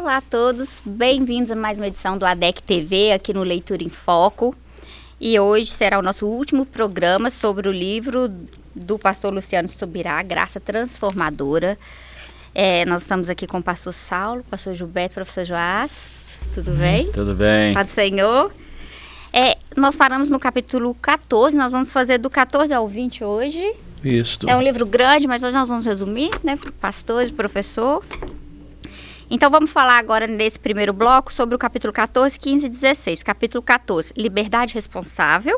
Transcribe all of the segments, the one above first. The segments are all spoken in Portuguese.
Olá a todos, bem-vindos a mais uma edição do ADEC TV, aqui no Leitura em Foco. E hoje será o nosso último programa sobre o livro do pastor Luciano Subirá, Graça Transformadora. Nós estamos aqui com o pastor Saulo, pastor Gilberto, professor Joás. Tudo bem? Tudo bem. Paz do Senhor. Nós paramos no capítulo 14, nós vamos fazer do 14 ao 20 hoje. Isso. É um livro grande, mas hoje nós vamos resumir, né, pastor e professor. Então vamos falar agora nesse primeiro bloco sobre o capítulo 14, 15 e 16. Capítulo 14, liberdade responsável.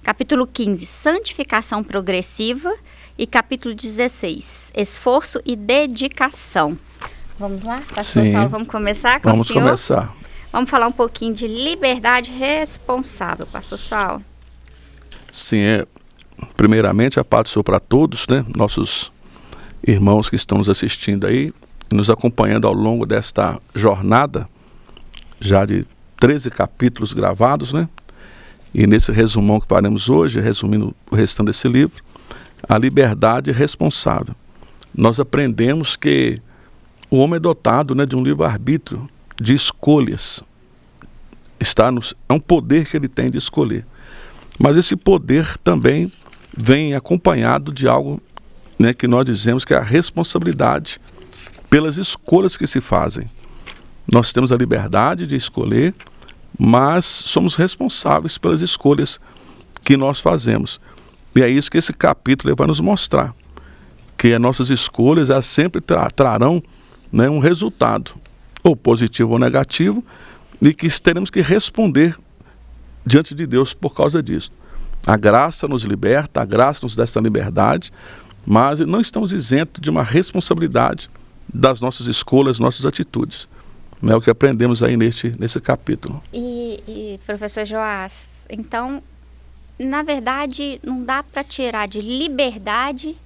Capítulo 15, santificação progressiva. E capítulo 16, esforço e dedicação. Vamos lá, pastor Saulo, vamos começar com o senhor? Vamos começar. Vamos falar um pouquinho de liberdade responsável, pastor Saulo. Sim, primeiramente a paz do Senhor para todos, né? Nossos irmãos que estão nos assistindo aí, nos acompanhando ao longo desta jornada, já de 13 capítulos gravados, né? E nesse resumão que faremos hoje, resumindo o restante desse livro, a liberdade responsável. Nós aprendemos que o homem é dotado, né, de um livre-arbítrio, de escolhas. É um poder que ele tem de escolher. Mas esse poder também vem acompanhado de algo, né, que nós dizemos que é a responsabilidade pelas escolhas que se fazem. Nós temos a liberdade de escolher, mas somos responsáveis pelas escolhas que nós fazemos. E é isso que esse capítulo vai nos mostrar, que as nossas escolhas elas sempre trarão, né, um resultado, ou positivo ou negativo, e que teremos que responder diante de Deus por causa disso. A graça nos liberta, a graça nos dá essa liberdade, mas não estamos isentos de uma responsabilidade das nossas escolhas, nossas atitudes. É o que aprendemos aí nesse capítulo. E professor Joás, então, na verdade, não dá para tirar de liberdade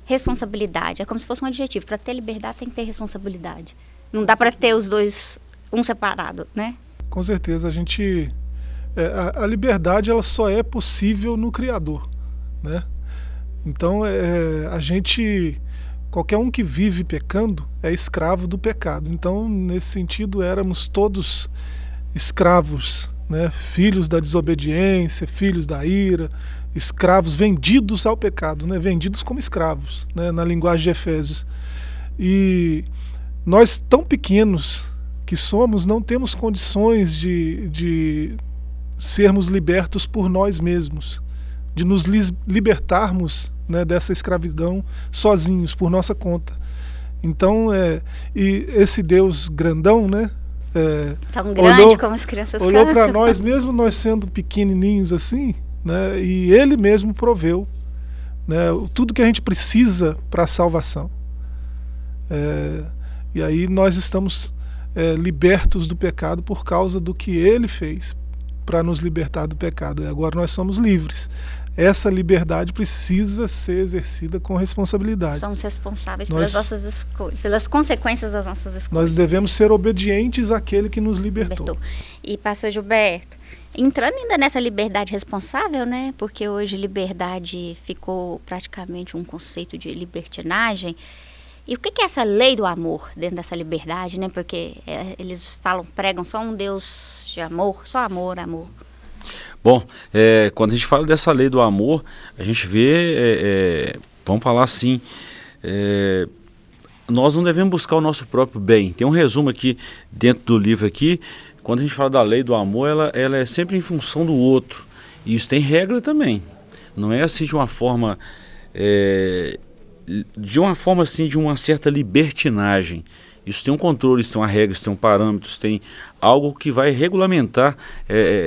responsabilidade. É como se fosse um adjetivo. Para ter liberdade tem que ter responsabilidade. Não dá para ter os dois, um separado, né? Com certeza, a liberdade ela só é possível no Criador, né? Então, qualquer um que vive pecando é escravo do pecado. Então, nesse sentido, éramos todos escravos, né? Filhos da desobediência, filhos da ira, escravos vendidos ao pecado, né? Vendidos como escravos, né? Na linguagem de Efésios. E nós, tão pequenos que somos, não temos condições de sermos libertos por nós mesmos, de nos libertarmos, né, dessa escravidão sozinhos, por nossa conta. Então, e esse Deus grandão, né, tão grande como as crianças olhou para nós, mesmo nós sendo pequenininhos assim, né, e Ele mesmo proveu, né, tudo que a gente precisa para a salvação. E aí nós estamos libertos do pecado por causa do que Ele fez para nos libertar do pecado. E agora nós somos livres. Essa liberdade precisa ser exercida com responsabilidade. Somos responsáveis pelas nossas escolhas, pelas consequências das nossas escolhas. Nós devemos ser obedientes àquele que nos libertou. E pastor Gilberto, entrando ainda nessa liberdade responsável, né? Porque hoje liberdade ficou praticamente um conceito de libertinagem. E o que é essa lei do amor dentro dessa liberdade, né? Porque eles pregam só um Deus de amor, só amor, amor. Bom, quando a gente fala dessa lei do amor, a gente vê, vamos falar assim, nós não devemos buscar o nosso próprio bem. Tem um resumo aqui dentro do livro aqui, quando a gente fala da lei do amor, ela é sempre em função do outro. E isso tem regra também. Não é assim de uma forma assim, de uma certa libertinagem. Isso tem um controle, isso tem uma regra, isso tem um parâmetro, isso tem algo que vai regulamentar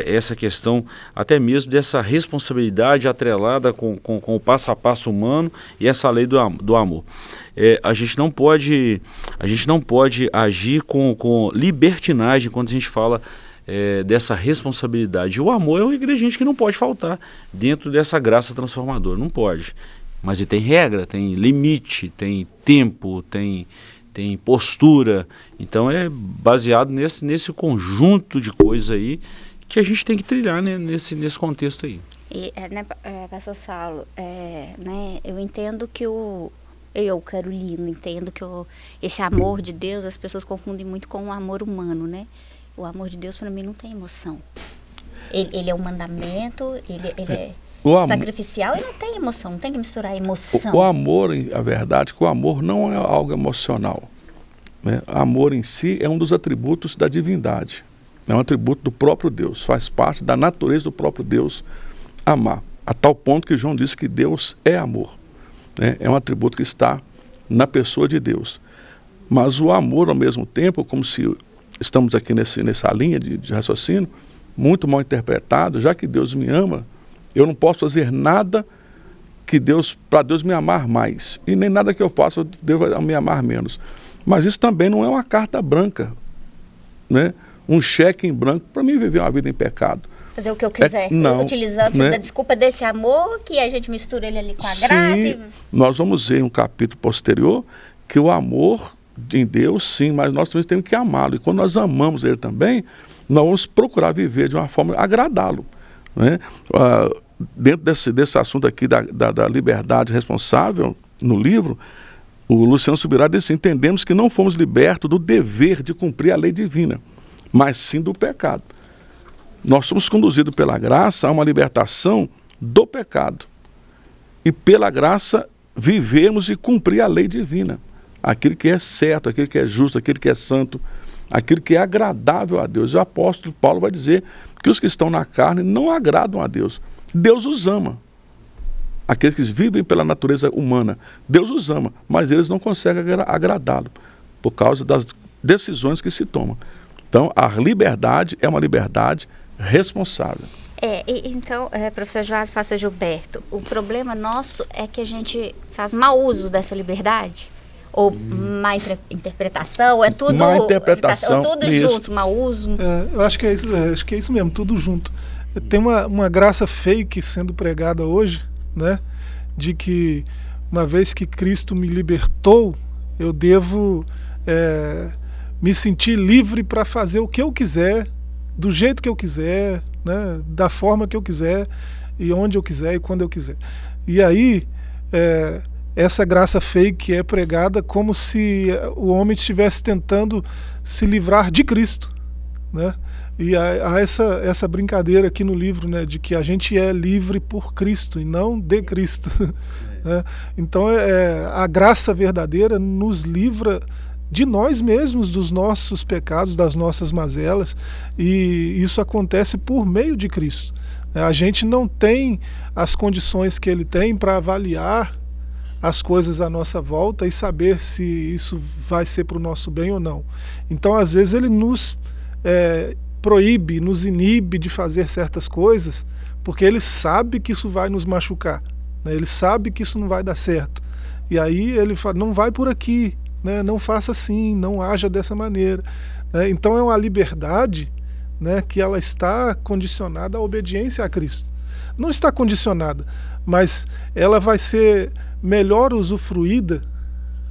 essa questão, até mesmo dessa responsabilidade atrelada com o passo a passo humano e essa lei do amor. A gente não pode agir com libertinagem quando a gente fala dessa responsabilidade. O amor é um ingrediente que não pode faltar dentro dessa graça transformadora, não pode. Mas ele tem regra, tem limite, tem tempo, tem postura. Então é baseado nesse conjunto de coisas aí que a gente tem que trilhar, né, nesse contexto aí. E, pastor Saulo, né, eu entendo que o Eu, Carolina, entendo que esse amor de Deus, as pessoas confundem muito com o amor humano, né? O amor de Deus, para mim, não tem emoção. Ele é um mandamento, ele é sacrificial e não tem emoção, não tem que misturar emoção. O amor, a verdade, que o amor não é algo emocional. Né? Amor em si é um dos atributos da divindade. É um atributo do próprio Deus, faz parte da natureza do próprio Deus amar. A tal ponto que João disse que Deus é amor. Né? É um atributo que está na pessoa de Deus. Mas o amor, ao mesmo tempo, como se estamos aqui nessa linha de raciocínio, muito mal interpretado, já que Deus me ama, eu não posso fazer nada para Deus me amar mais. E nem nada que eu faça Deus me amar menos. Mas isso também não é uma carta branca, né? Um cheque em branco para mim viver uma vida em pecado. Fazer o que eu quiser, não, utilizando né? a desculpa desse amor, que a gente mistura ele ali com a graça. Sim, nós vamos ver em um capítulo posterior que o amor em Deus, sim, mas nós também temos que amá-lo. E quando nós amamos ele também, nós vamos procurar viver de uma forma agradá-lo. Né? Dentro desse assunto aqui da liberdade responsável, no livro, o Luciano Subirá disse: entendemos que não fomos libertos do dever de cumprir a lei divina, mas sim do pecado. Nós somos conduzidos pela graça a uma libertação do pecado. E pela graça vivemos e cumprir a lei divina. Aquilo que é certo, aquilo que é justo, aquilo que é santo, aquilo que é agradável a Deus. E o apóstolo Paulo vai dizer que os que estão na carne não agradam a Deus. Deus os ama. Aqueles que vivem pela natureza humana, Deus os ama, mas eles não conseguem agradá-lo por causa das decisões que se tomam. Então, a liberdade é uma liberdade responsável. Então, professor Joás, pastor Gilberto, o problema nosso é que a gente faz mau uso dessa liberdade? Ou má interpretação? É tudo, má interpretação, tudo junto, mau uso? Eu acho que é isso mesmo, tudo junto. Tem uma graça fake sendo pregada hoje, né? De que uma vez que Cristo me libertou, eu devo me sentir livre para fazer o que eu quiser, do jeito que eu quiser, né? Da forma que eu quiser, e onde eu quiser e quando eu quiser. E aí, essa graça fake é pregada como se o homem estivesse tentando se livrar de Cristo, né? E há essa brincadeira aqui no livro, né, de que a gente é livre por Cristo e não de Cristo. Né? Então a graça verdadeira nos livra de nós mesmos, dos nossos pecados, das nossas mazelas, e isso acontece por meio de Cristo. A gente não tem as condições que ele tem para avaliar as coisas à nossa volta e saber se isso vai ser para o nosso bem ou não. Então, às vezes, ele nos proíbe, nos inibe de fazer certas coisas, porque ele sabe que isso vai nos machucar, né? Ele sabe que isso não vai dar certo. E aí ele fala: não vai por aqui, né? Não faça assim, não haja dessa maneira. Então é uma liberdade, né, que ela está condicionada à obediência a Cristo. Não está condicionada, mas ela vai ser melhor usufruída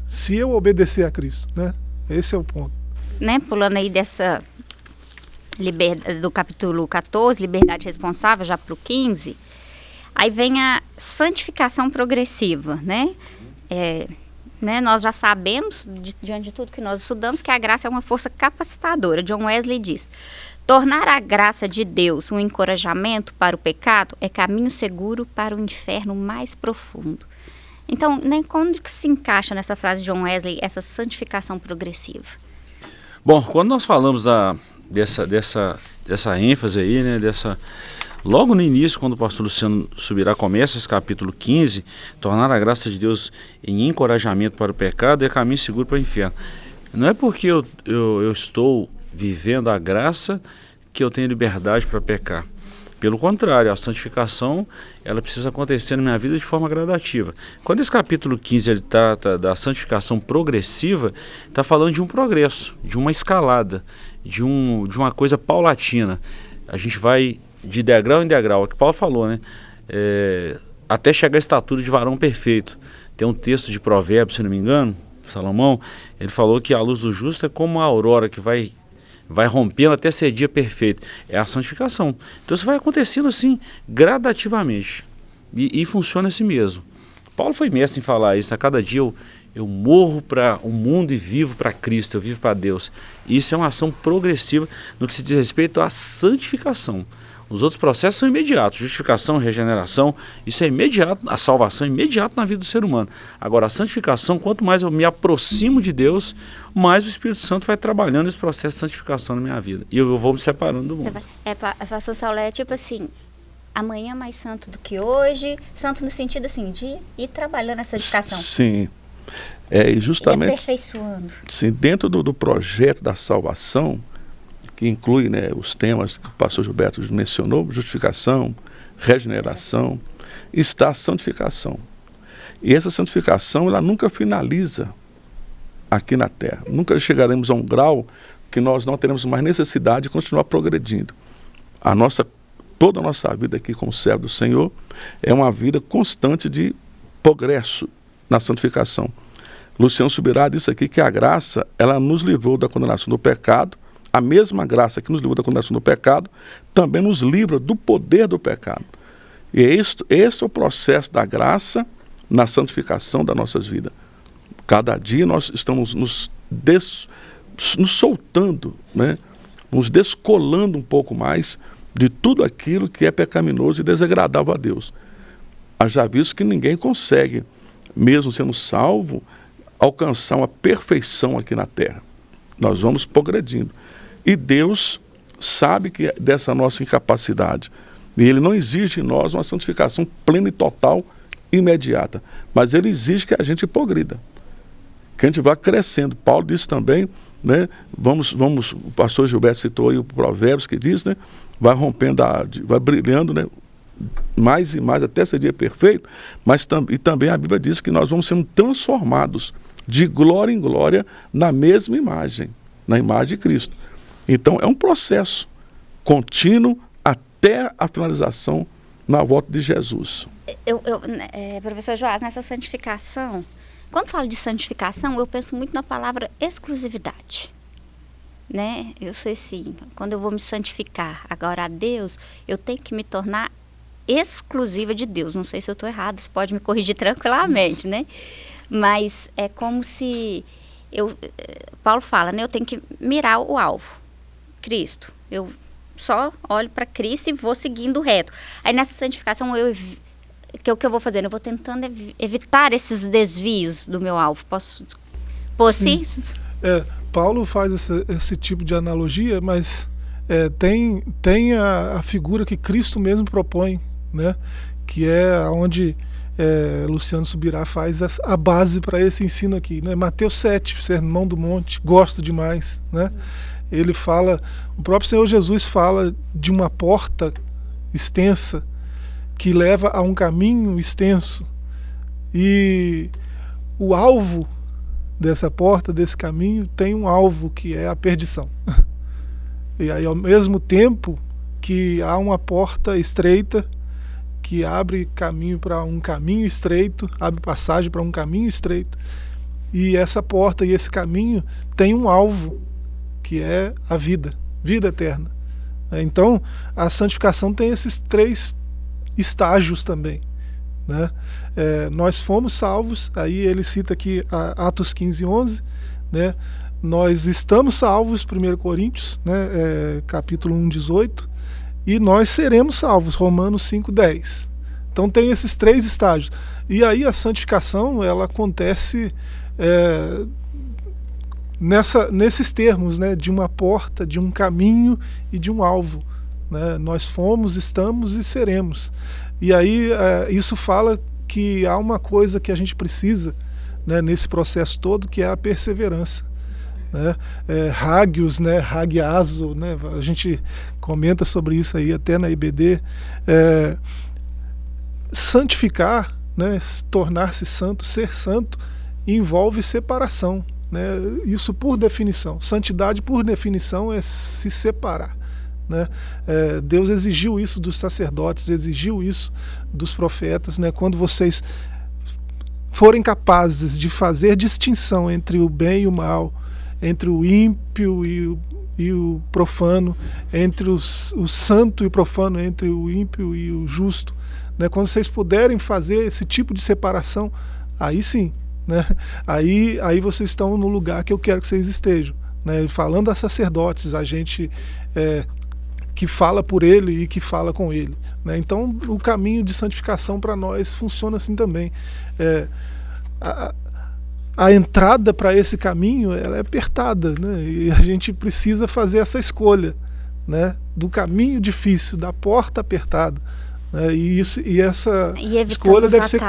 se eu obedecer a Cristo, né? Esse é o ponto. Né, pulando aí do capítulo 14, liberdade responsável, já para o 15, aí vem a santificação progressiva, né? Nós já sabemos, diante de tudo que nós estudamos, que a graça é uma força capacitadora. John Wesley diz: tornar a graça de Deus um encorajamento para o pecado é caminho seguro para o inferno mais profundo. Então, né, quando que se encaixa nessa frase de John Wesley essa santificação progressiva? Bom, quando nós falamos dessa ênfase aí, né, logo no início, quando o pastor Luciano Subirá começa esse capítulo 15, tornar a graça de Deus em encorajamento para o pecado é caminho seguro para o inferno. Não é porque eu estou vivendo a graça que eu tenho liberdade para pecar. Pelo contrário, a santificação ela precisa acontecer na minha vida de forma gradativa. Quando esse capítulo 15 ele trata da santificação progressiva, está falando de um progresso, de uma escalada, de uma coisa paulatina. A gente vai de degrau em degrau, é o que Paulo falou, né? Até chegar à estatura de varão perfeito. Tem um texto de Provérbios, se não me engano, Salomão, ele falou que a luz do justo é como a aurora que vai rompendo até ser dia perfeito. É a santificação. Então isso vai acontecendo assim, gradativamente. E funciona assim mesmo. Paulo foi mestre em falar isso. A cada dia eu morro para o mundo e vivo para Cristo, eu vivo para Deus. Isso é uma ação progressiva no que se diz respeito à santificação. Os outros processos são imediatos, justificação, regeneração, isso é imediato, a salvação é imediata na vida do ser humano. Agora, a santificação, quanto mais eu me aproximo de Deus, mais o Espírito Santo vai trabalhando esse processo de santificação na minha vida. E eu vou me separando do mundo. Pastor Saulo, é tipo assim, amanhã mais santo do que hoje, santo no sentido assim, de ir trabalhando essa santificação. Sim, e justamente... E aperfeiçoando. Sim, dentro do projeto da salvação, que inclui, né, os temas que o pastor Gilberto mencionou, justificação, regeneração, está a santificação. E essa santificação, ela nunca finaliza aqui na Terra. Nunca chegaremos a um grau que nós não teremos mais necessidade de continuar progredindo. Toda a nossa vida aqui como servo do Senhor é uma vida constante de progresso na santificação. Luciano Subirá disse aqui que a graça, ela nos livrou da condenação do pecado. A mesma graça que nos livrou da condenação do pecado também nos livra do poder do pecado. E este é o processo da graça na santificação das nossas vidas. Cada dia nós estamos nos soltando, né? Nos descolando um pouco mais de tudo aquilo que é pecaminoso e desagradável a Deus. Já visto que ninguém consegue, mesmo sendo salvo, alcançar uma perfeição aqui na Terra. Nós vamos progredindo. E Deus sabe que dessa nossa incapacidade. E Ele não exige de nós uma santificação plena e total, imediata. Mas Ele exige que a gente progrida. Que a gente vá crescendo. Paulo disse também, né? O pastor Gilberto citou aí o Provérbios que diz, né? Vai rompendo, vai brilhando, né? Mais e mais até ser dia perfeito. E também a Bíblia diz que nós vamos sendo transformados de glória em glória na mesma imagem, na imagem de Cristo. Então, é um processo contínuo até a finalização na volta de Jesus. Professor Joás, nessa santificação, quando falo de santificação, eu penso muito na palavra exclusividade. Né? Eu sei sim, quando eu vou me santificar agora a Deus, eu tenho que me tornar exclusiva de Deus. Não sei se eu estou errado, você pode me corrigir tranquilamente, né? Mas é como se... Paulo fala, né? Eu tenho que mirar o alvo. Cristo. Eu só olho para Cristo e vou seguindo reto. Aí nessa santificação, o que eu vou fazendo? Eu vou tentando evitar esses desvios do meu alvo. Posso pôr assim? Paulo faz esse tipo de analogia, mas tem a figura que Cristo mesmo propõe, né? Que é onde Luciano Subirá faz a base para esse ensino aqui, né? Mateus 7, Sermão do Monte, gosto demais, né? Ele fala, o próprio Senhor Jesus fala de uma porta extensa que leva a um caminho extenso, e o alvo dessa porta, desse caminho, tem um alvo que é a perdição. E aí, ao mesmo tempo que há uma porta estreita que abre caminho para um caminho estreito, abre passagem para um caminho estreito, e essa porta e esse caminho tem um alvo, que é a vida eterna. Então, a santificação tem esses 3 estágios também, né? Nós fomos salvos, aí ele cita aqui Atos 15:11, né? Nós estamos salvos, 1 Coríntios, né? Capítulo 1:18, e nós seremos salvos, Romanos 5:10. Então tem esses 3 estágios. E aí a santificação, ela acontece nesses termos, né? De uma porta, de um caminho e de um alvo, né? Nós fomos, estamos e seremos. E aí isso fala que há uma coisa que a gente precisa, né, nesse processo todo, que é a perseverança, né? Hagios, né? Hagiazo, né? A gente comenta sobre isso aí até na IBD. Santificar, né? Tornar-se santo, ser santo, envolve separação, né? Isso por definição. Santidade, por definição, é se separar, né? Deus exigiu isso dos sacerdotes, exigiu isso dos profetas, né? Quando vocês forem capazes de fazer distinção entre o bem e o mal, entre o ímpio e o profano, entre o santo e o profano, entre o ímpio e o justo, né? Quando vocês puderem fazer esse tipo de separação, aí sim, né? Aí vocês estão no lugar que eu quero que vocês estejam, né? Falando a sacerdotes, a gente que fala por ele e que fala com ele, né? Então o caminho de santificação para nós funciona assim também. A entrada para esse caminho, ela é apertada, né? E a gente precisa fazer essa escolha, né? Do caminho difícil, da porta apertada, né? E essa escolha deve ser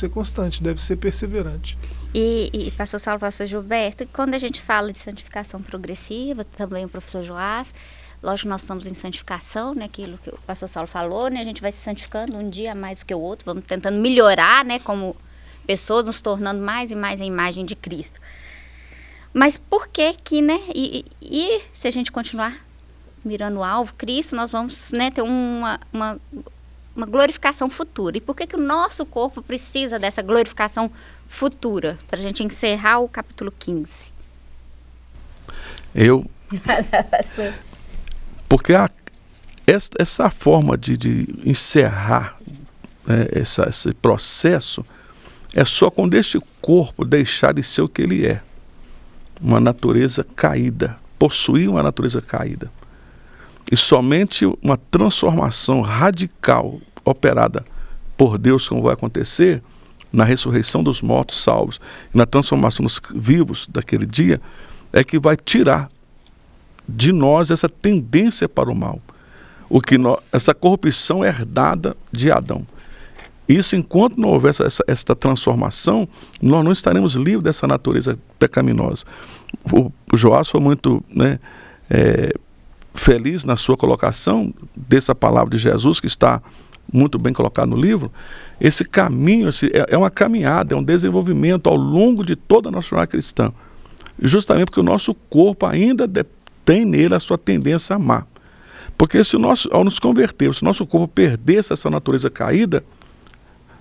constante, deve ser perseverante. E pastor Saulo, pastor Gilberto, quando a gente fala de santificação progressiva, também o professor Joás, lógico que nós estamos em santificação, né? Aquilo que o pastor Saulo falou, né? A gente vai se santificando um dia mais do que o outro, vamos tentando melhorar, né? Como pessoas, nos tornando mais e mais a imagem de Cristo. Mas por que, né? E se a gente continuar mirando o alvo, Cristo, nós vamos, né, ter uma glorificação futura. E por que o nosso corpo precisa dessa glorificação futura? Para a gente encerrar o capítulo 15. Porque essa forma de encerrar, né, esse processo é só quando este corpo deixar de ser o que ele é. Uma natureza caída, possuir uma natureza caída. E somente uma transformação radical operada por Deus, como vai acontecer na ressurreição dos mortos salvos, e na transformação dos vivos daquele dia, é que vai tirar de nós essa tendência para o mal. Essa corrupção herdada de Adão. Isso, enquanto não houver essa transformação, nós não estaremos livres dessa natureza pecaminosa. O Joás foi muito, né, feliz na sua colocação dessa palavra de Jesus, que está muito bem colocado no livro. Esse caminho é uma caminhada, é um desenvolvimento ao longo de toda a nossa jornada cristã. Justamente porque o nosso corpo ainda tem nele a sua tendência a amar. Porque ao nos convertermos, se o nosso corpo perdesse essa natureza caída,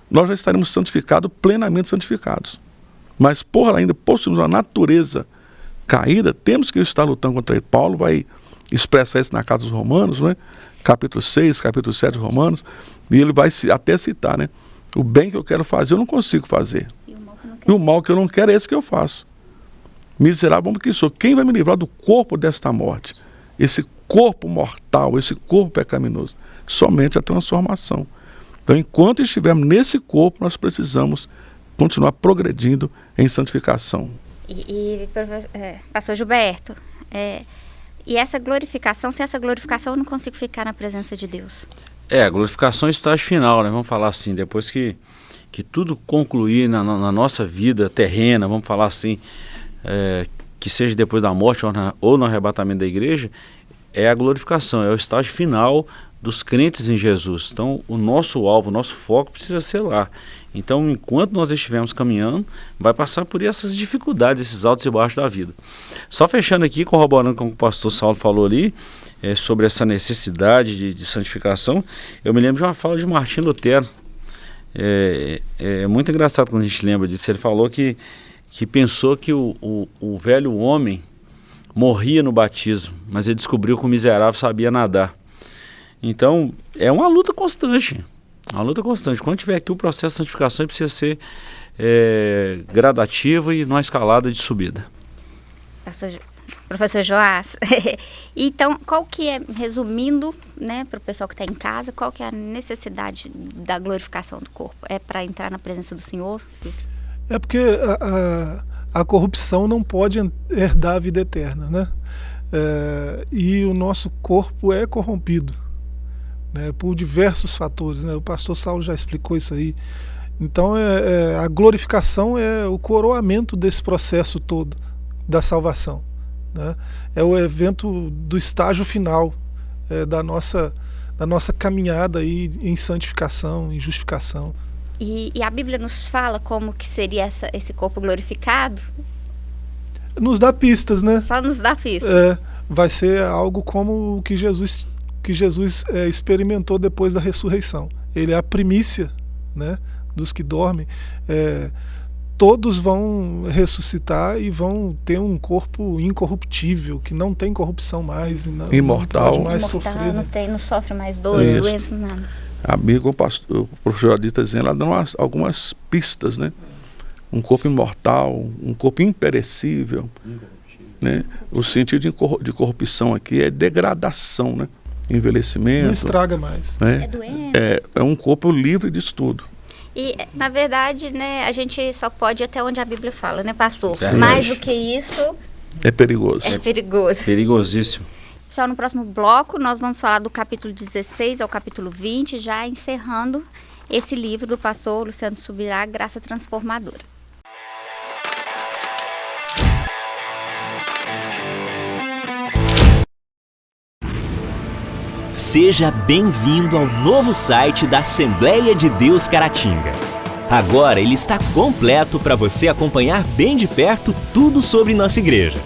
nós já estaremos santificados, plenamente santificados. Mas por ainda possuirmos uma natureza caída, temos que estar lutando contra ele. Paulo vai expressar isso na carta dos Romanos, né? Capítulo 6, capítulo 7 de Romanos, e ele vai até citar, né? O bem que eu quero fazer, eu não consigo fazer. E o mal que eu não quero é esse que eu faço. Miserável homem que sou, quem vai me livrar do corpo desta morte? Esse corpo mortal, esse corpo pecaminoso. Somente a transformação. Então, enquanto estivermos nesse corpo, nós precisamos continuar progredindo em santificação. Pastor Gilberto, e essa glorificação, sem essa glorificação eu não consigo ficar na presença de Deus. A glorificação é o estágio final, né? Vamos falar assim, depois que tudo concluir na nossa vida terrena, vamos falar assim, que seja depois da morte ou no arrebatamento da igreja, é a glorificação, é o estágio final dos crentes em Jesus. Então, o nosso alvo, o nosso foco precisa ser lá. Então, enquanto nós estivermos caminhando, vai passar por essas dificuldades, esses altos e baixos da vida. Só fechando aqui, corroborando com o que o pastor Saulo falou ali, sobre essa necessidade de santificação, eu me lembro de uma fala de Martinho Lutero. É muito engraçado quando a gente lembra disso. Ele falou que pensou que o velho homem morria no batismo, mas ele descobriu que o miserável sabia nadar. Então, é uma luta constante. Quando tiver aqui o processo de santificação, ele precisa ser gradativo e numa escalada de subida. Professor Joás, então, qual que é, resumindo, né, para o pessoal que está em casa, qual que é a necessidade da glorificação do corpo? É para entrar na presença do Senhor? É porque a corrupção não pode herdar a vida eterna, né? E o nosso corpo é corrompido, né, por diversos fatores, né? O pastor Saulo já explicou isso aí. Então a glorificação é o coroamento desse processo todo da salvação, né? É o evento do estágio final da nossa caminhada aí em santificação, em justificação. E a Bíblia nos fala como que seria esse corpo glorificado? Nos dá pistas, né? Só nos dá pistas. Vai ser algo como o que Jesus experimentou depois da ressurreição. Ele é a primícia, né, dos que dormem. Todos vão ressuscitar e vão ter um corpo incorruptível, que não tem corrupção mais. Imortal. Não pode mais sofrer, não sofre mais dores, doenças, nada. A Bíblia, o professor Joás está dizendo, ela dá algumas pistas, né? um corpo imortal, um corpo imperecível, né? O sentido de corrupção aqui é degradação, né? Envelhecimento. Não estraga mais. Né? É doença. É um corpo livre disso tudo. E, na verdade, né, a gente só pode ir até onde a Bíblia fala, né, pastor? Verdade. Mais do que isso, É perigoso. é perigoso. Perigosíssimo. Pessoal, no próximo bloco, nós vamos falar do capítulo 16 ao capítulo 20, já encerrando esse livro do pastor Luciano Subirá, Graça Transformadora. Seja bem-vindo ao novo site da Assembleia de Deus Caratinga. Agora ele está completo para você acompanhar bem de perto tudo sobre nossa igreja.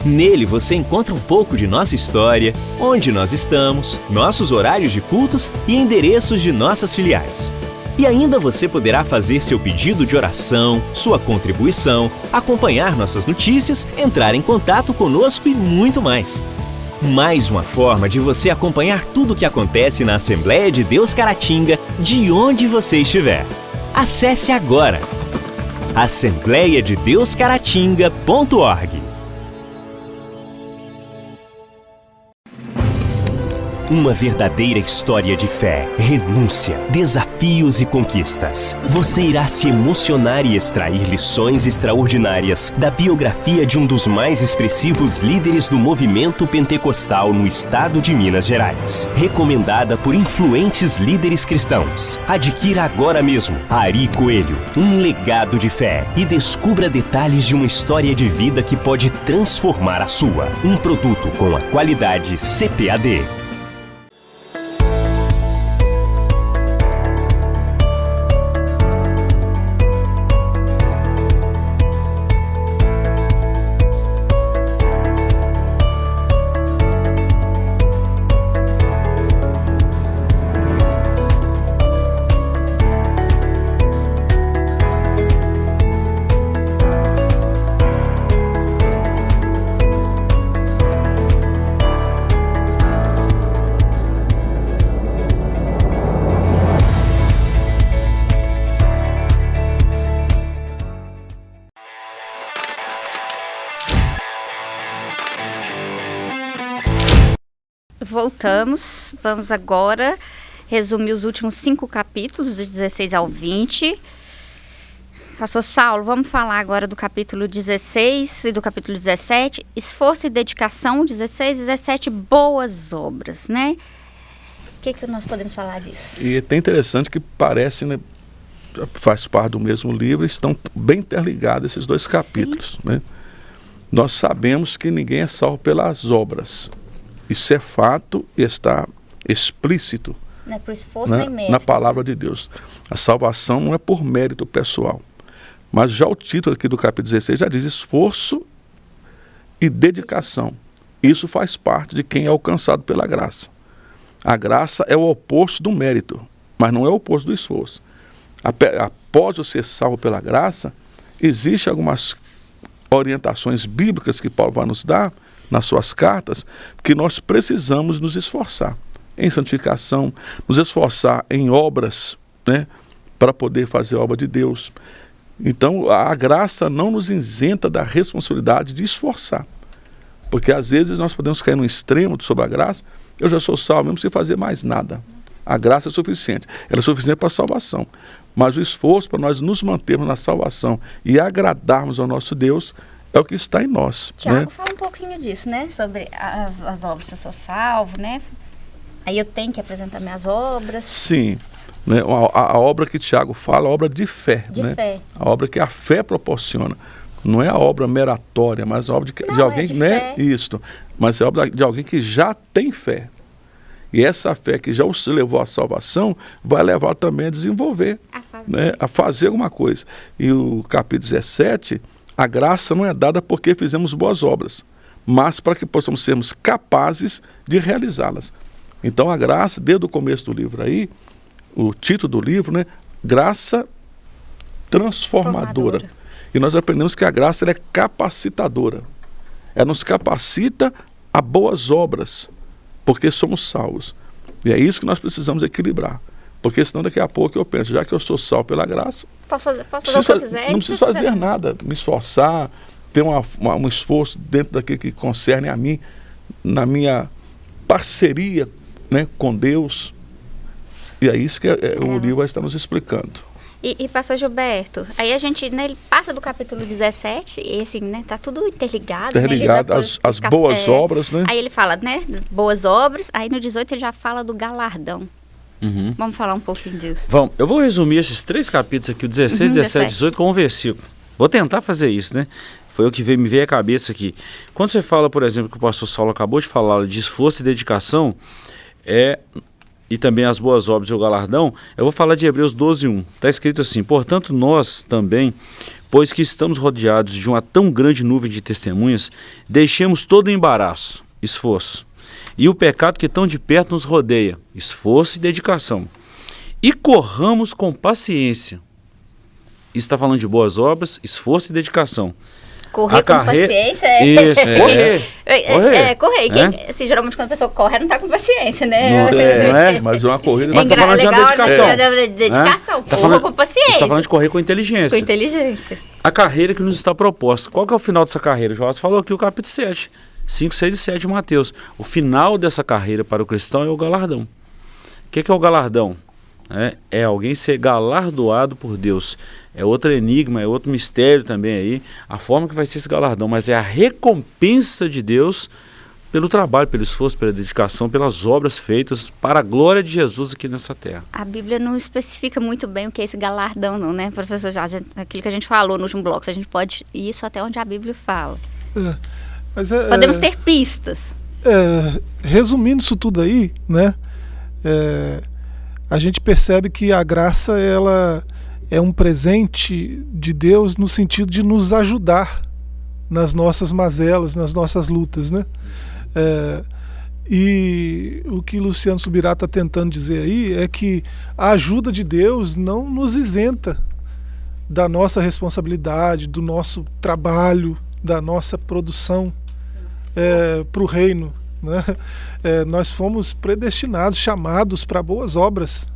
Nele você encontra um pouco de nossa história, onde nós estamos, nossos horários de cultos e endereços de nossas filiais. E ainda você poderá fazer seu pedido de oração, sua contribuição, acompanhar nossas notícias, entrar em contato conosco e muito mais. Mais uma forma de você acompanhar tudo o que acontece na Assembleia de Deus Caratinga, de onde você estiver. Acesse agora assembleiadedeuscaratinga.org. Uma verdadeira história de fé, renúncia, desafios e conquistas. Você irá se emocionar e extrair lições extraordinárias da biografia de um dos mais expressivos líderes do movimento pentecostal no estado de Minas Gerais. Recomendada por influentes líderes cristãos. Adquira agora mesmo Ari Coelho, um legado de fé, e descubra detalhes de uma história de vida que pode transformar a sua. Um produto com a qualidade CPAD. Voltamos, vamos agora resumir os últimos 5 capítulos, do 16 ao 20. Pastor Saulo, vamos falar agora do capítulo 16 e do capítulo 17. Esforço e dedicação, 16 e 17, boas obras, né? O que nós podemos falar disso? E é até interessante que parece, né, faz parte do mesmo livro, estão bem interligados esses dois capítulos, né? Nós sabemos que ninguém é salvo pelas obras. Isso é fato e está explícito, Não é por esforço né, nem mérito. na palavra de Deus. A salvação não é por mérito pessoal. Mas já o título aqui do capítulo 16 já diz esforço e dedicação. Isso faz parte de quem é alcançado pela graça. A graça é o oposto do mérito, mas não é o oposto do esforço. Após eu ser salvo pela graça, existem algumas orientações bíblicas que Paulo vai nos dar nas suas cartas, que nós precisamos nos esforçar em santificação, nos esforçar em obras, né, para poder fazer a obra de Deus. Então, a graça não nos isenta da responsabilidade de esforçar. Porque às vezes nós podemos cair no extremo sobre a graça, eu já sou salvo, não preciso fazer mais nada. A graça é suficiente, ela é suficiente para a salvação. Mas o esforço para nós nos mantermos na salvação e agradarmos ao nosso Deus é o que está em nós. Tiago, né? fala um pouquinho disso, né? Sobre as obras, se eu sou salvo, né? Aí eu tenho que apresentar minhas obras. Sim. Né? A obra que Tiago fala é a obra de fé. De né? fé. A obra que a fé proporciona. Não é a obra meritória, mas a obra de Não, alguém, é de né? fé. Isso. Mas é a obra de alguém que já tem fé. E essa fé que já o levou à salvação vai levar também a desenvolver, né? A fazer alguma coisa. E o capítulo 17, a graça não é dada porque fizemos boas obras, mas para que possamos sermos capazes de realizá-las. Então a graça, desde o começo do livro aí, o título do livro, né? Graça transformadora. E nós aprendemos que a graça ela é capacitadora. Ela nos capacita a boas obras, porque somos salvos. E é isso que nós precisamos equilibrar. Porque senão daqui a pouco eu penso, já que eu sou salvo pela graça, Posso fazer o que eu quiser. não preciso fazer nada, me esforçar, ter um esforço dentro daquilo que concerne a mim, na minha parceria, né, com Deus. E é isso que o livro vai estar nos explicando. E pastor Gilberto, aí a gente, né, ele passa do capítulo 17, e assim, né, tá tudo interligado. Interligado, né, as boas obras, né? Aí ele fala, né, das boas obras, aí no 18 ele já fala do galardão. Uhum. Vamos falar um pouquinho disso. Vamos, eu vou resumir esses 3 capítulos aqui, o 16, 17 e 18, com um versículo. Vou tentar fazer isso, né? Foi o que me veio à cabeça aqui. Quando você fala, por exemplo, que o pastor Saulo acabou de falar de esforço e dedicação, e também as boas obras e o galardão, eu vou falar de Hebreus 12:1. Está escrito assim: portanto, nós também, pois que estamos rodeados de uma tão grande nuvem de testemunhas, deixemos todo o embaraço, esforço, e o pecado que tão de perto nos rodeia, esforço e dedicação, e corramos com paciência. Isso está falando de boas obras, esforço e dedicação. Correr com paciência Isso, correr. Correr. Assim, geralmente quando a pessoa corre, não tá com paciência, né? Não é? Mas é uma corrida. Mas tá falando de uma dedicação. Dedicação, corra com paciência. Você tá falando de correr com inteligência. Com inteligência. A carreira que nos está proposta. Qual que é o final dessa carreira? Joás falou aqui o capítulo 7. 5, 6 e 7 de Mateus. O final dessa carreira para o cristão é o galardão. O que é o galardão? É alguém ser galardoado por Deus. É outro enigma, é outro mistério também aí, a forma que vai ser esse galardão, mas é a recompensa de Deus pelo trabalho, pelo esforço, pela dedicação, pelas obras feitas para a glória de Jesus aqui nessa terra. A Bíblia não especifica muito bem o que é esse galardão não, né, professor Jorge? Aquilo que a gente falou no último bloco, a gente pode ir isso até onde a Bíblia fala. Podemos ter pistas. Resumindo isso tudo aí, né, a gente percebe que a graça, ela é um presente de Deus no sentido de nos ajudar nas nossas mazelas, nas nossas lutas, né? E o que Luciano Subirá está tentando dizer aí é que a ajuda de Deus não nos isenta da nossa responsabilidade, do nosso trabalho, da nossa produção para o reino, né? Nós fomos predestinados, chamados para boas obras.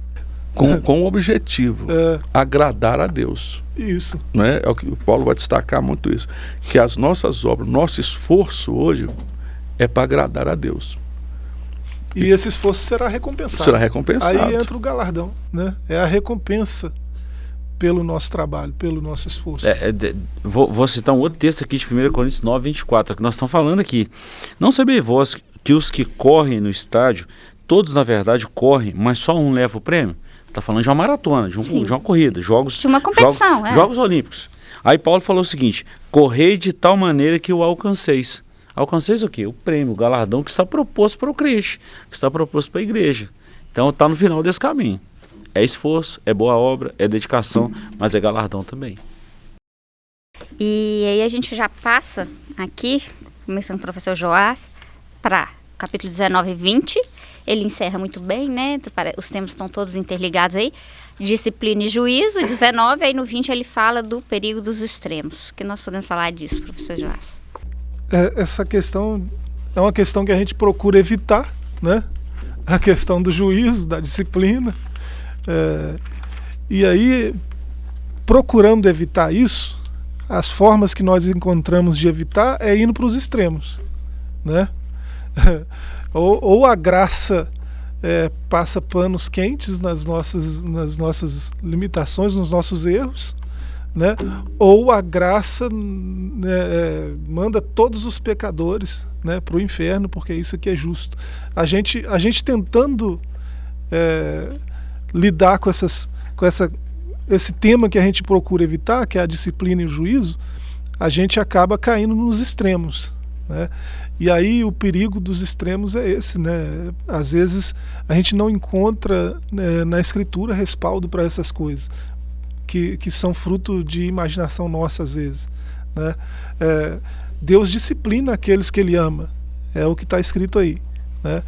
Com o objetivo, agradar a Deus. Isso. Né? É o que o Paulo vai destacar muito isso. Que as nossas obras, nosso esforço hoje é para agradar a Deus. E esse esforço será recompensado. Será recompensado. Aí entra o galardão, né? É a recompensa pelo nosso trabalho, pelo nosso esforço. Vou citar um outro texto aqui de 1 Coríntios 9:24, que nós estamos falando aqui. Não sabeis vós que os que correm no estádio, todos na verdade correm, mas só um leva o prêmio? Está falando de uma maratona, de uma corrida, de uma competição, Jogos Olímpicos. Aí Paulo falou o seguinte: correi de tal maneira que o alcanceis. Alcanceis o quê? O prêmio, o galardão que está proposto para o crente, que está proposto para a igreja. Então está no final desse caminho. É esforço, é boa obra, é dedicação, mas é galardão também. E aí a gente já passa aqui, começando com o professor Joás, para capítulo 19 e 20. Ele encerra muito bem, né? Os temas estão todos interligados aí. Disciplina e juízo, 19. Aí no 20 ele fala do perigo dos extremos. O que nós podemos falar disso, professor Joás? Essa questão é uma questão que a gente procura evitar, né? A questão do juízo, da disciplina. E aí, procurando evitar isso, as formas que nós encontramos de evitar é indo para os extremos, né? Ou a graça passa panos quentes nas nossas limitações, nos nossos erros, né? Ou a graça manda todos os pecadores, né, para o inferno, porque isso aqui é justo. A gente tentando lidar com esse tema que a gente procura evitar, que é a disciplina e o juízo, a gente acaba caindo nos extremos, né? E aí o perigo dos extremos é esse, né? Às vezes a gente não encontra na Escritura respaldo para essas coisas, que são fruto de imaginação nossa às vezes, né? Deus disciplina aqueles que Ele ama, é o que está escrito aí, né?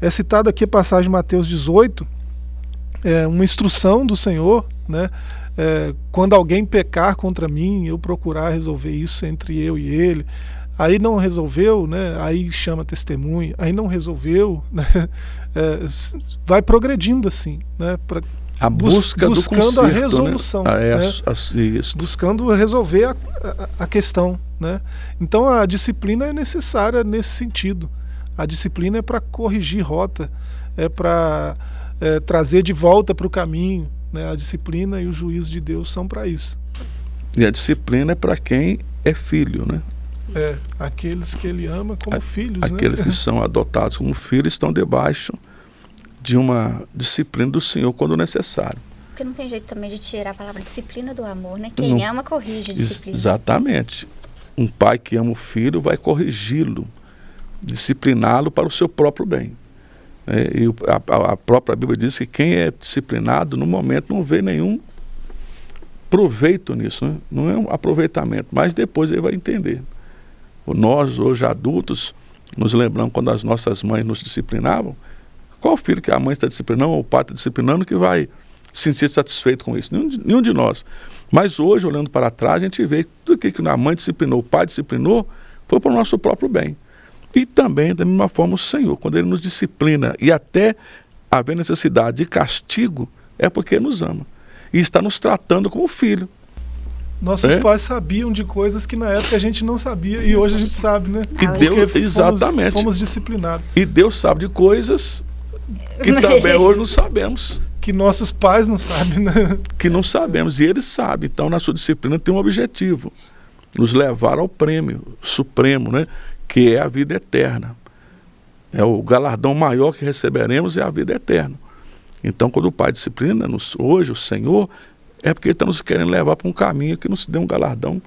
É citado aqui a passagem de Mateus 18, uma instrução do Senhor, né? Quando alguém pecar contra mim, eu procurar resolver isso entre eu e ele. Aí não resolveu, né? Aí chama testemunha. Aí não resolveu, né? Vai progredindo assim, né? A busca buscando do conserto, a resolução, né? Né? Buscando resolver a questão, né? Então a disciplina é necessária nesse sentido. A disciplina é para corrigir rota, é para trazer de volta para o caminho, né? A disciplina e o juízo de Deus são para isso. E a disciplina é para quem é filho, né? Aqueles que ele ama como filhos, aqueles, né? Que são adotados como filhos estão debaixo de uma disciplina do Senhor quando necessário. Porque não tem jeito também de tirar a palavra disciplina do amor, né? Quem ama corrige a disciplina. Exatamente. Um pai que ama o filho vai corrigi-lo, discipliná-lo para o seu próprio bem. E a própria Bíblia diz que quem é disciplinado no momento não vê nenhum proveito nisso, né? Não é um aproveitamento, mas depois ele vai entender. Nós, hoje adultos, nos lembramos quando as nossas mães nos disciplinavam. Qual filho que a mãe está disciplinando ou o pai está disciplinando que vai se sentir satisfeito com isso? Nenhum de nós. Mas hoje, olhando para trás, a gente vê que tudo que a mãe disciplinou, o pai disciplinou, foi para o nosso próprio bem. E também, da mesma forma, o Senhor, quando Ele nos disciplina e até haver necessidade de castigo, é porque Ele nos ama. E está nos tratando como filho. Nossos pais sabiam de coisas que na época a gente não sabia e hoje a gente sabe, né? E Deus, exatamente. Fomos disciplinados. E Deus sabe de coisas que também hoje não sabemos. Que nossos pais não sabem, né? Que não sabemos, e Ele sabe. Então, na sua disciplina tem um objetivo: nos levar ao prêmio supremo, né? Que é a vida eterna. É o galardão maior que receberemos, é a vida eterna. Então, quando o Pai disciplina-nos hoje, o Senhor, é porque Ele está nos querendo levar para um caminho que nos dê um galardão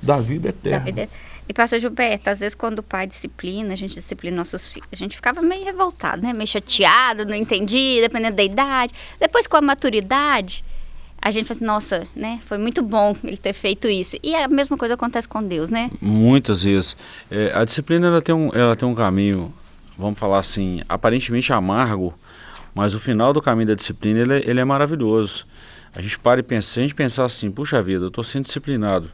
da vida eterna. E pastor Gilberto, às vezes quando o pai disciplina, a gente disciplina nossos filhos, a gente ficava meio revoltado, né? Meio chateado, não entendia, dependendo da idade. Depois, com a maturidade, a gente fala assim, nossa, né? Foi muito bom ele ter feito isso. E a mesma coisa acontece com Deus, né? Muitas vezes. A disciplina, ela tem um caminho, vamos falar assim, aparentemente amargo, mas o final do caminho da disciplina, ele é maravilhoso. A gente para e pensa, se a gente pensar assim, puxa vida, eu estou sendo disciplinado.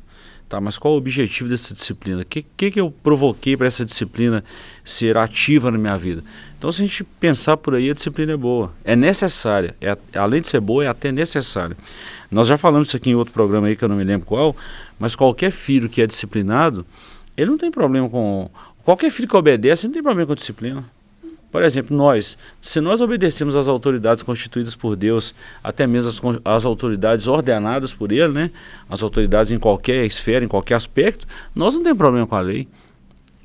Tá, mas qual o objetivo dessa disciplina? O que eu provoquei para essa disciplina ser ativa na minha vida? Então, se a gente pensar por aí, a disciplina é boa, é necessária, além de ser boa, é até necessária. Nós já falamos isso aqui em outro programa aí, que eu não me lembro qual, mas qualquer filho que é disciplinado, ele não tem problema com... Qualquer filho que obedece, não tem problema com disciplina. Por exemplo, se nós obedecemos às autoridades constituídas por Deus, até mesmo as autoridades ordenadas por Ele, né? As autoridades em qualquer esfera, em qualquer aspecto, nós não temos problema com a lei.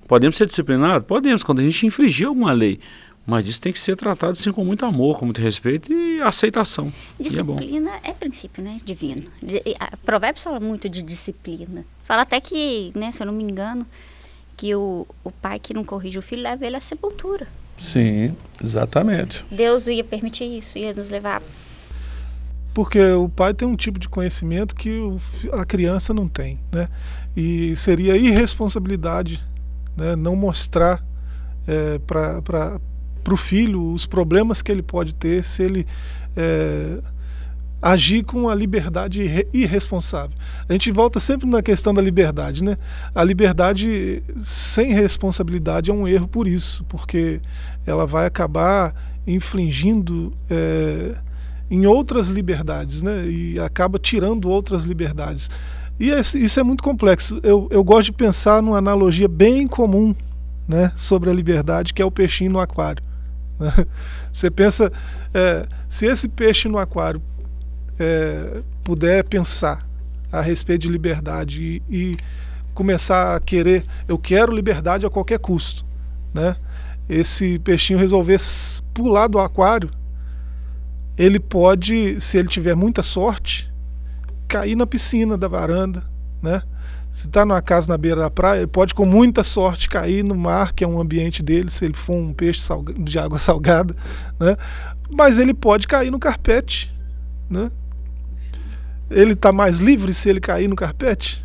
Podemos ser disciplinados? Podemos, quando a gente infringir alguma lei. Mas isso tem que ser tratado assim, com muito amor, com muito respeito e aceitação. Disciplina é princípio, né? Divino. Provérbios fala muito de disciplina. Fala até que, né, se eu não me engano, que o pai que não corrige o filho leva ele à sepultura. Sim, exatamente. Deus ia permitir isso, ia nos levar. Porque o pai tem um tipo de conhecimento que a criança não tem, né? E seria irresponsabilidade, né, não mostrar para o filho os problemas que ele pode ter se ele agir com a liberdade irresponsável. A gente volta sempre na questão da liberdade, né? A liberdade sem responsabilidade é um erro por isso, porque ela vai acabar infligindo em outras liberdades, né? E acaba tirando outras liberdades. E isso é muito complexo. Eu gosto de pensar numa analogia bem comum, né, sobre a liberdade, que é o peixinho no aquário. Você pensa, se esse peixe no aquário puder pensar a respeito de liberdade e começar a querer, eu quero liberdade a qualquer custo, né? Esse peixinho resolver pular do aquário, ele pode, se ele tiver muita sorte, cair na piscina da varanda, né? Se está numa casa na beira da praia, ele pode com muita sorte cair no mar, que é um ambiente dele, se ele for um peixe de água salgada, né? Mas ele pode cair no carpete, né? Ele está mais livre se ele cair no carpete?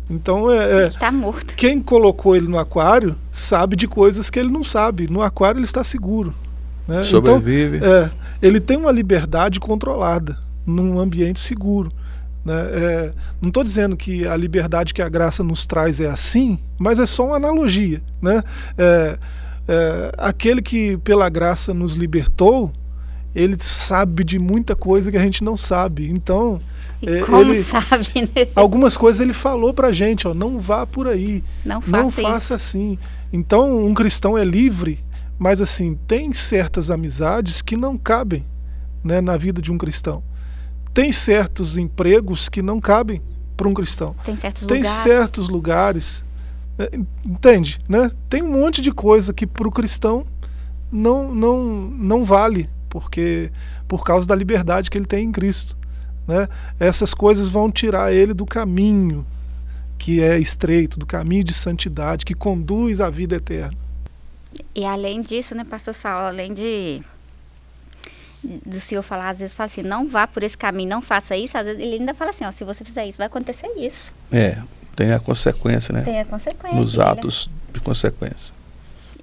Então ele está morto. Quem colocou ele no aquário sabe de coisas que ele não sabe. No aquário ele está seguro, né? Sobrevive. Então, ele tem uma liberdade controlada num ambiente seguro, né? Não estou dizendo que a liberdade que a graça nos traz é assim, mas é só uma analogia, né? Aquele que pela graça nos libertou, ele sabe de muita coisa que a gente não sabe. Então, como sabe, né? Algumas coisas ele falou pra gente, ó, não vá por aí, não faça assim. Então, um cristão é livre, mas assim, tem certas amizades que não cabem, né, na vida de um cristão. Tem certos empregos que não cabem para um cristão. Tem certos lugares, entende, né? Tem um monte de coisa que para o cristão não vale, porque por causa da liberdade que ele tem em Cristo, né? Essas coisas vão tirar ele do caminho que é estreito, do caminho de santidade que conduz à vida eterna. E além disso, né, pastor Saulo, além do senhor falar, às vezes fala assim, não vá por esse caminho, não faça isso, às vezes ele ainda fala assim, ó, se você fizer isso, vai acontecer isso. Tem a consequência, né? Tem a consequência. Nos atos de consequência.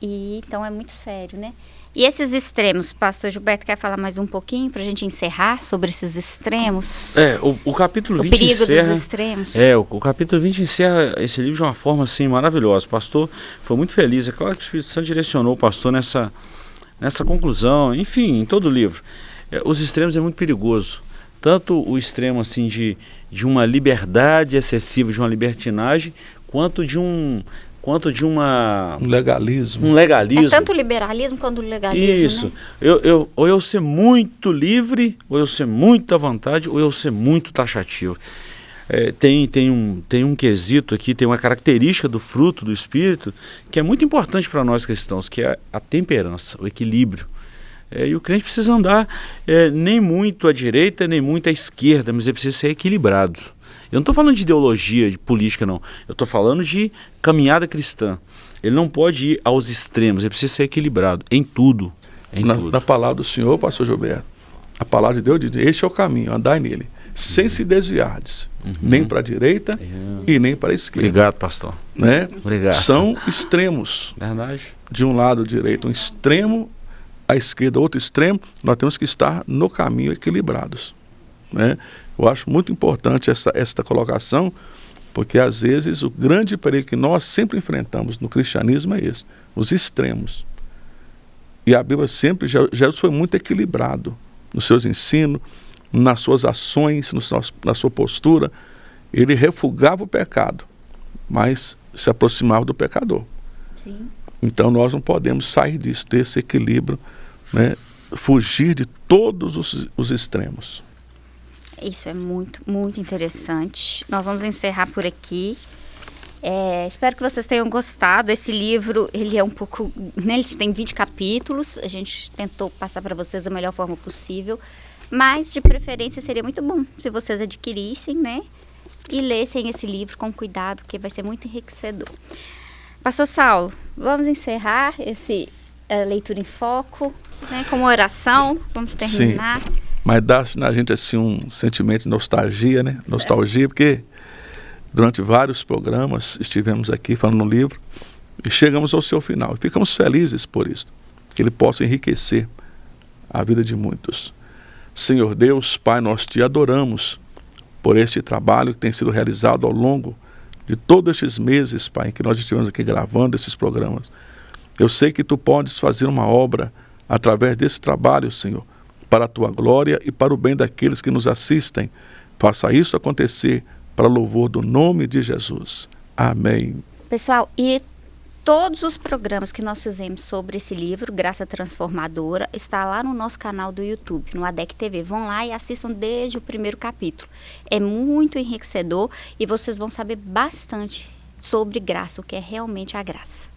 E então é muito sério, né? E esses extremos, pastor Gilberto quer falar mais um pouquinho pra gente encerrar sobre esses extremos? O capítulo 20 perigo encerra... dos extremos. O capítulo 20 encerra esse livro de uma forma assim maravilhosa. O pastor foi muito feliz, é claro que o Espírito Santo direcionou o pastor nessa conclusão, enfim, em todo o livro. Os extremos é muito perigoso. Tanto o extremo assim de uma liberdade excessiva, de uma libertinagem, quanto de um legalismo. É tanto o liberalismo quanto o legalismo. Isso. Né? Ou eu ser muito livre, ou eu ser muito à vontade, ou eu ser muito taxativo. Tem um quesito aqui, tem uma característica do fruto do Espírito que é muito importante para nós cristãos, que é a temperança, o equilíbrio. E o crente precisa andar nem muito à direita, nem muito à esquerda, mas ele precisa ser equilibrado. Eu não estou falando de ideologia, de política, não. Eu estou falando de caminhada cristã. Ele não pode ir aos extremos, ele precisa ser equilibrado em tudo. Na palavra do Senhor, pastor Gilberto, a palavra de Deus diz, este é o caminho, andai nele, sem se desviardes, nem para a direita e nem para a esquerda. Obrigado, pastor. Né? Obrigado. São extremos. Verdade. De um lado direito, um extremo, à esquerda, outro extremo, nós temos que estar no caminho equilibrados. Né? Eu acho muito importante esta colocação, porque às vezes o grande perigo que nós sempre enfrentamos no cristianismo é esse, os extremos. E a Bíblia sempre, Jesus foi muito equilibrado nos seus ensinos, nas suas ações, na sua postura. Ele refugava o pecado, mas se aproximava do pecador. Sim. Então nós não podemos sair disso, ter esse equilíbrio, né? Fugir de todos os extremos. Isso é muito, muito interessante. Nós vamos encerrar por aqui. Espero que vocês tenham gostado. Esse livro, ele é um pouco... Ele tem 20 capítulos. A gente tentou passar para vocês da melhor forma possível. Mas, de preferência, seria muito bom se vocês adquirissem, né? E lessem esse livro com cuidado, porque vai ser muito enriquecedor. Pastor Saulo, vamos encerrar essa leitura em foco, né? Com uma oração. Vamos terminar. Sim. Mas dá na gente assim um sentimento de nostalgia, né? Nostalgia, porque durante vários programas estivemos aqui falando no livro e chegamos ao seu final. E ficamos felizes por isso, que ele possa enriquecer a vida de muitos. Senhor Deus, Pai, nós te adoramos por este trabalho que tem sido realizado ao longo de todos estes meses, Pai, em que nós estivemos aqui gravando esses programas. Eu sei que tu podes fazer uma obra através desse trabalho, Senhor, para a tua glória e para o bem daqueles que nos assistem. Faça isso acontecer para louvor do nome de Jesus. Amém. Pessoal, e todos os programas que nós fizemos sobre esse livro, Graça Transformadora, está lá no nosso canal do YouTube, no ADEC TV. Vão lá e assistam desde o primeiro capítulo. É muito enriquecedor e vocês vão saber bastante sobre graça, o que é realmente a graça.